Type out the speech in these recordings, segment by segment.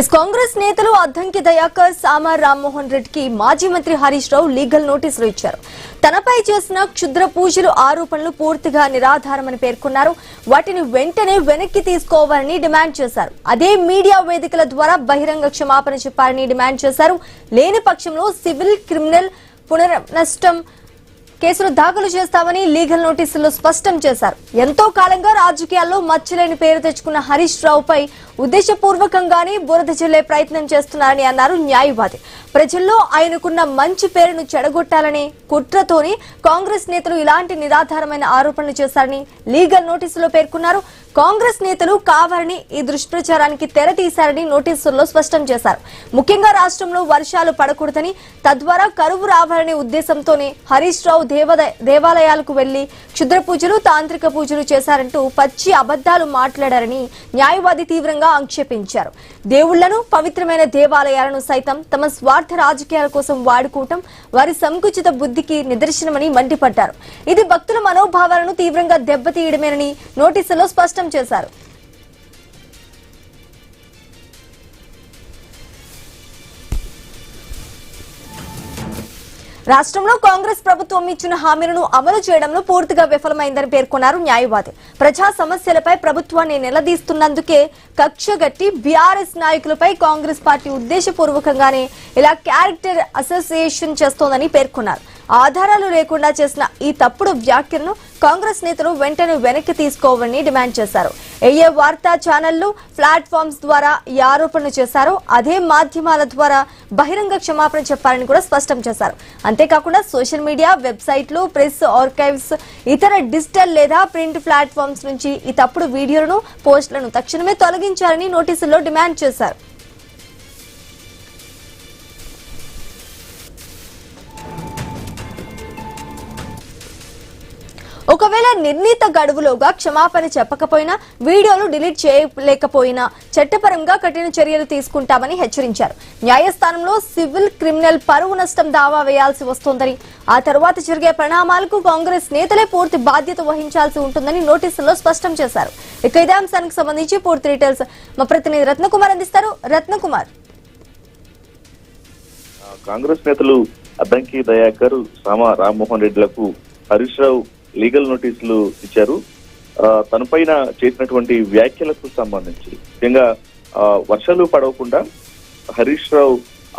కాంగ్రెస్ నేతలు అద్దంకి దయాకర్, సామా రామ్మోహన్ రెడ్డికి మాజీ మంత్రి హరీష్ రావు లీగల్ నోటీసులు ఇచ్చారు. తనపై చేసిన క్షుద్ర పూజలు ఆరోపణలు పూర్తిగా నిరాధారమని పేర్కొన్నారు. వాటిని వెంటనే వెనక్కి తీసుకోవాలని డిమాండ్ చేశారు. అదే మీడియా వేదికల ద్వారా బహిరంగ క్షమాపణ చెప్పాలని డిమాండ్ చేశారు. లేని పక్షంలో సివిల్, క్రిమినల్ పునర్నష్టం కేసులు దాఖలు చేస్తామని లీగల్ నోటీసుల్లో స్పష్టం చేశారు. ఎంతో కాలంగా రాజకీయాల్లో మచ్చలేని పేరు తెచ్చుకున్న హరీష్ రావుపై ఉద్దేశపూర్వకంగానే బురద జల్లే ప్రయత్నం చేస్తున్నారని అన్నారు న్యాయవాది. ప్రజల్లో ఆయనకున్న మంచి పేరును చెడగొట్టాలనే కుట్రతోనే కాంగ్రెస్ నేతలు ఇలాంటి నిరాధారమైన ఆరోపణలు చేశారని లీగల్ నోటీసులో పేర్కొన్నారు. కాంగ్రెస్ నేతలు కావాలని ఈ దుష్ప్రచారానికి తెర తీశారని నోటీసుల్లో స్పష్టం చేశారు. ముఖ్యంగా రాష్ట్రంలో వర్షాలు పడకూడదని, తద్వారా కరువు రావాలనే ఉద్దేశంతోనే హరీష్ రావు దేవాలయాలకు వెళ్లి క్షుద్ర పూజలు, తాంత్రిక పూజలు చేశారంటూ పచ్చి అబద్దాలు మాట్లాడారని న్యాయవాది తీవ్రంగా ఆక్షేపించారు. దేవుళ్లను, పవిత్రమైన దేవాలయాలను సైతం తమ స్వార్థ రాజకీయాల కోసం వాడుకోవటం వారి సంకుచిత బుద్ధికి నిదర్శనమని మండిపడ్డారు. ఇది భక్తుల మనోభావాలను తీవ్రంగా దెబ్బతీయడమేనని నోటీసులో స్పష్టం చేశారు. రాష్ట్రంలో కాంగ్రెస్ ప్రభుత్వం ఇచ్చిన హామీలను అమలు చేయడంలో పూర్తిగా విఫలమైందని పేర్కొన్నారు న్యాయవాది. ప్రజా సమస్యలపై ప్రభుత్వాన్ని నిలదీస్తున్నందుకే కక్షగట్టి బీఆర్ఎస్ నాయకులపై కాంగ్రెస్ పార్టీ ఉద్దేశపూర్వకంగానే ఇలా క్యారెక్టర్ అసోసియేషన్ చేస్తోందని పేర్కొన్నారు. ఆధారాలు లేకుండా చేసిన ఈ తప్పుడు వ్యాఖ్యలను కాంగ్రెస్ నేతలు వెంటనే వెనక్కి తీసుకోవాలని డిమాండ్ చేశారు. ఏ వార్తా ఛానళ్లు, ప్లాట్ఫామ్స్ ద్వారా ఈ ఆరోపణలు చేశారో అదే మాధ్యమాల ద్వారా బహిరంగ క్షమాపణ చెప్పారని కూడా స్పష్టం చేశారు. అంతేకాకుండా సోషల్ మీడియా, వెబ్సైట్లు, ప్రెస్ ఆర్కైవ్స్, ఇతర డిజిటల్ లేదా ప్రింట్ ప్లాట్ఫామ్స్ నుంచి ఈ తప్పుడు వీడియోలను, పోస్టులను తక్షణమే తొలగించాలని నోటీసుల్లో డిమాండ్ చేశారు. ఒకవేళ నిర్ణీత గడువులోగా క్షమాపణ చెప్పకపోయినా, వీడియోలు డిలీట్ చేయలేకపోయినా చట్టపరంగా కఠిన చర్యలు తీసుకుంటామని హెచ్చరించారు. న్యాయస్థానంలో సివిల్, క్రిమినల్ పరువు నష్టం దావా వేయాల్సి వస్తోందని, ఆ తర్వాత జరిగే పరిణామాలకు కాంగ్రెస్ నేతలే పూర్తి బాధ్యత వహించాల్సి ఉంటుందని నోటీసుల్లో స్పష్టం చేశారు. ఇక ఇదే అంశానికి సంబంధించి పూర్తి డీటెయిల్స్ మా ప్రతినిధి రత్నకుమార్ అందిస్తారు. రత్నకుమార్, కాంగ్రెస్ నేతలు అద్దంకి దయాకర్, సామా రామ్మోహన్ రెడ్డిలకు హరీష్ రావు లీగల్ నోటీసులు ఇచ్చారు. తనపైన చేసినటువంటి వ్యాఖ్యలకు సంబంధించి ముఖ్యంగా వర్షాలు పడవకుండా హరీష్ రావు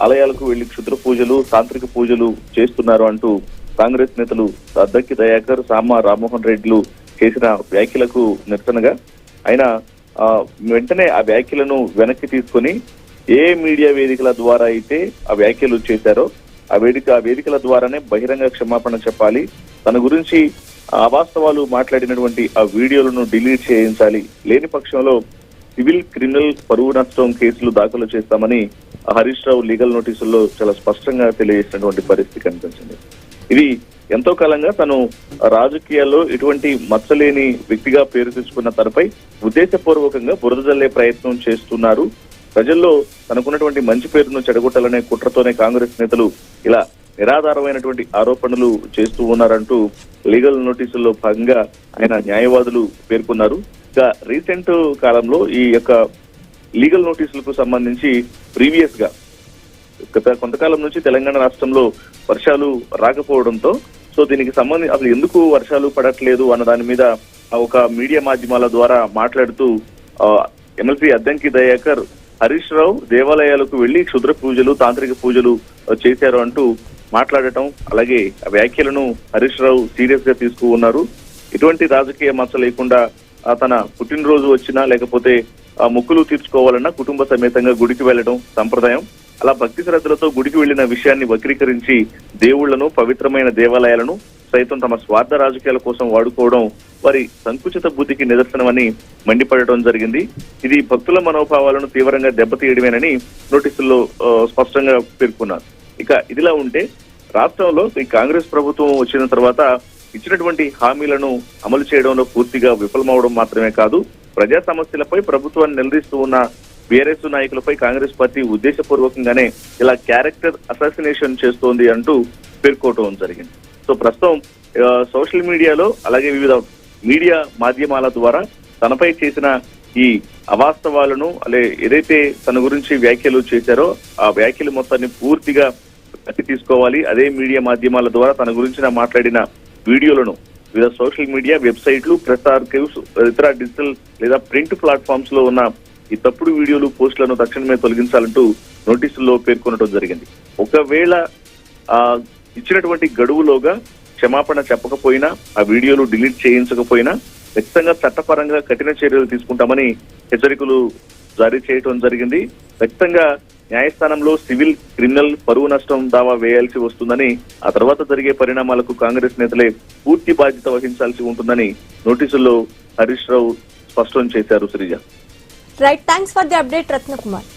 ఆలయాలకు వెళ్లి క్షుద్ర పూజలు, తాంత్రిక పూజలు చేస్తున్నారు అంటూ కాంగ్రెస్ నేతలు అద్దంకి దయాకర్, సామా రామ్మోహన్ రెడ్డిలు చేసిన వ్యాఖ్యలకు నిరసనగా ఆయన వెంటనే ఆ వ్యాఖ్యలను వెనక్కి తీసుకొని ఏ మీడియా వేదికల ద్వారా అయితే ఆ వ్యాఖ్యలు చేశారో ఆ వేదికల ద్వారానే బహిరంగ క్షమాపణ చెప్పాలి, తన గురించి అవాస్తవాలు మాట్లాడినటువంటి ఆ వీడియోలను డిలీట్ చేయించాలి, లేని పక్షంలో సివిల్, క్రిమినల్ పరువు నష్టం కేసులు దాఖలు చేస్తామని హరీష్ రావు లీగల్ నోటీసుల్లో చాలా స్పష్టంగా తెలియజేసినటువంటి పరిస్థితి కనిపించింది. ఇది ఎంతో కాలంగా తను రాజకీయాల్లో ఎటువంటి మచ్చలేని వ్యక్తిగా పేరు తెచ్చుకున్న తనపై ఉద్దేశపూర్వకంగా బురద జల్లే ప్రయత్నం చేస్తున్నారు. ప్రజల్లో తనకున్నటువంటి మంచి పేరును చెడగొట్టాలనే కుట్రతోనే కాంగ్రెస్ నేతలు ఇలా నిరాధారమైనటువంటి ఆరోపణలు చేస్తూ ఉన్నారంటూ లీగల్ నోటీసుల్లో భాగంగా ఆయన న్యాయవాదులు పేర్కొన్నారు. ఇక రీసెంట్ కాలంలో ఈ యొక్క లీగల్ నోటీసులకు సంబంధించి ప్రీవియస్ గా గత కొంతకాలం నుంచి తెలంగాణ రాష్ట్రంలో వర్షాలు రాకపోవడంతో దీనికి సంబంధించి అసలు ఎందుకు వర్షాలు పడట్లేదు అన్న దాని మీద ఒక మీడియా మాధ్యమాల ద్వారా మాట్లాడుతూ ఎమ్మెల్సీ అద్దంకి దయాకర్ హరీష్ రావు దేవాలయాలకు వెళ్లి క్షుద్ర పూజలు, తాంత్రిక పూజలు చేశారు అంటూ మాట్లాడటం, అలాగే ఆ వ్యాఖ్యలను హరీష్ రావు సీరియస్ గా తీసుకున్నారు. ఎటువంటి రాజకీయ మచ్చ లేకుండా తన పుట్టినరోజు వచ్చినా లేకపోతే మొక్కులు తీర్చుకోవాలన్నా కుటుంబ సమేతంగా గుడికి వెళ్లడం సంప్రదాయం. అలా భక్తి శ్రద్ధలతో గుడికి వెళ్లిన విషయాన్ని వక్రీకరించి దేవుళ్లను, పవిత్రమైన దేవాలయాలను సైతం తమ స్వార్థ రాజకీయాల కోసం వాడుకోవడం వారి సంకుచిత బుద్ధికి నిదర్శనమని మండిపడటం జరిగింది. ఇది భక్తుల మనోభావాలను తీవ్రంగా దెబ్బతీయడమేనని నోటీసుల్లో స్పష్టంగా పేర్కొన్నారు. ఇక ఇదిలా ఉంటే రాష్ట్రంలో ఈ కాంగ్రెస్ ప్రభుత్వం వచ్చిన తర్వాత ఇచ్చినటువంటి హామీలను అమలు చేయడంలో పూర్తిగా విఫలమవడం మాత్రమే కాదు, ప్రజా సమస్యలపై ప్రభుత్వాన్ని నిలదీస్తూ ఉన్న బీఆర్ఎస్ నాయకులపై కాంగ్రెస్ పార్టీ ఉద్దేశపూర్వకంగానే ఇలా క్యారెక్టర్ అసాసినేషన్ చేస్తోంది అంటూ పేర్కోవడం జరిగింది. ప్రస్తుతం సోషల్ మీడియాలో అలాగే వివిధ మీడియా మాధ్యమాల ద్వారా తనపై చేసిన ఈ అవాస్తవాలను ఏదైతే తన గురించి వ్యాఖ్యలు చేశారో ఆ వ్యాఖ్యలు మొత్తాన్ని పూర్తిగా కట్టి తీసుకోవాలి. అదే మీడియా మాధ్యమాల ద్వారా తన గురించి మాట్లాడిన వీడియోలను వివిధ సోషల్ మీడియా వెబ్సైట్లు, ప్రెస్ ఆర్కైవ్స్, ఇతర డిజిటల్ లేదా ప్రింట్ ప్లాట్ఫామ్స్ లో ఉన్న ఈ తప్పుడు వీడియోలు, పోస్టులను తక్షణమే తొలగించాలంటూ నోటీసుల్లో పేర్కొనడం జరిగింది. ఒకవేళ ఇచ్చినటువంటి గడువులోగా క్షమాపణ చెప్పకపోయినా, ఆ వీడియోలు డిలీట్ చేయించకపోయినా ఖచ్చితంగా చట్టపరంగా కఠిన చర్యలు తీసుకుంటామని హెచ్చరికలు జారీ చేయడం జరిగింది. ఖచ్చితంగా న్యాయస్థానంలో సివిల్, క్రిమినల్, పరువు నష్టం దావా వేయాల్సి వస్తుందని, ఆ తర్వాత జరిగే పరిణామాలకు కాంగ్రెస్ నేతలే పూర్తి బాధ్యత వహించాల్సి ఉంటుందని నోటీసుల్లో హరీష్ రావు స్పష్టం చేశారు. Sreeja. Right, thanks for the update Ratnakumar.